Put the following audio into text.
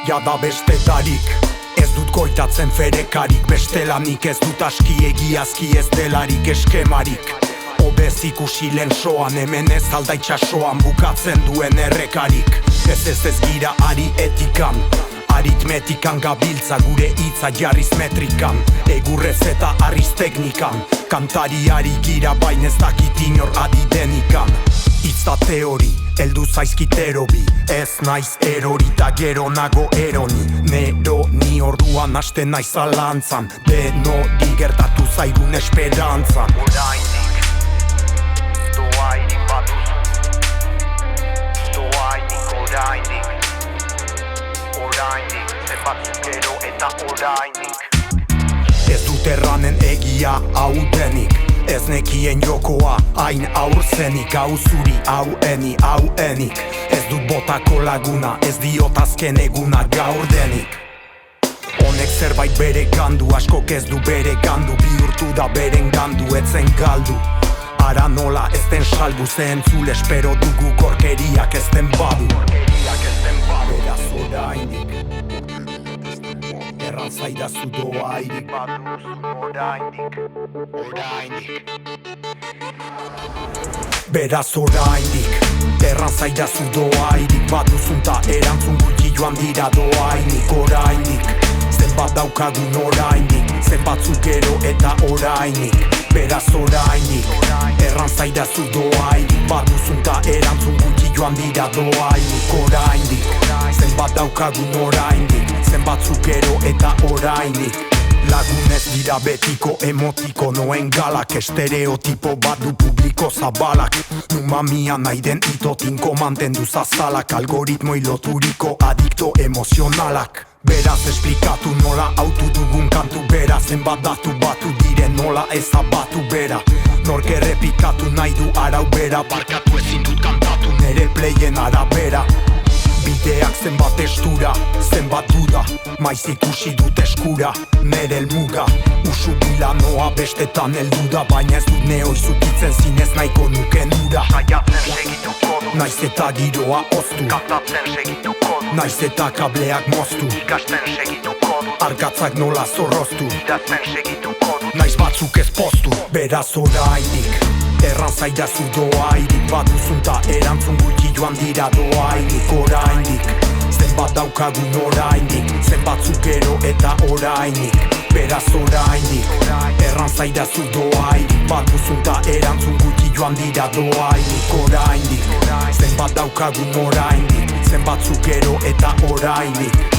jada bestetarik. Ez dut goitatzen ferekarik, bestelanik ez dut aski egiazki ez delarik eskemarik. Obez ikusi lehen soan, hemen ez alda itxasoan bukatzen duen errekarik. Ez gira ari etikan, aritmetikan gabiltza gure hitza jarriz metrikan. Egurrez eta arriz teknikan, kantariari gira baina ez dakit inor adidenikan. Itza teori, eldu zaizkitero bi, ez naiz erori ta gero nago eroni. Nero ni orduan hasten naiz zalantzan, denori gertatu zaigun esperantzan. Doainik baduzu, orainik, zenbatzuk gero eta orainik. Ez dut erranen egia hau denik, ez nekien jokoa hain aurzenik. Hau zuri, hau enik, ez dut botako laguna, ez diot azken eguna gaur denik. Honek zerbait bere gandu, askok ez du bere gandu, bihurtu da beren gandu, etzen galdu. Ara nola ez den salbu, zehen zule espero dugu gorkeriak ez den badu. Beraz orainik, erran zaidazu doairik. Beraz orainik, erran zaidazu doairik. Baduzun ta erantzun gutxi joan dira doainik. Orainik, zenbat daukagun orainik, zenbatzuk gero eta orainik. Beraz orainik, erran zaidazu doairik. Baduzun ta erantzun gutxi joan dira doainik. Orainik, zenbat daukagun orainik, zenbatzuk gero eta orainik. Lagunez dira betiko emotiko noen galak, estereotipo bat du publiko zabalak. Numamia nahi den itotinko mantendu zazalak, algoritmoi loturiko adikto emozionalak. Beraz esplikatu nola autu dugun kantu bera, zenbat datu batu diren nola ez abatu bera. Nork errepikatu nahi du arau bera, barkatu ezin dut kantatu nere playen arabera. Bideak zenbat estura, zenbat duda, maiz ikusi dut eskura, nere elmuga. Usu bila noa bestetan heldu da, baina ez dut neoizukitzen zinez nahiko nuken ura. Saiatzen segituko dut, naiz eta giroa oztu, kantatzen segituko dut, naiz eta kableak moztu, ikasten segituko dut, argatzak nola zorroztu, idatzen segituko dut. naiz batzuk ez poztu. Beraz orainik, erran zaidazu doairik. Baduzun ta erantzun gutxi joan dira doainik. Orainik, zenbat daukagun orainik, zenbatzuk gero eta orainik. Beraz orainik, erran zaidazu doairik. Baduzun ta erantzun gutxi joan dira doainik. Orainik, zenbat daukagun orainik, zenbatzuk gero eta orainik.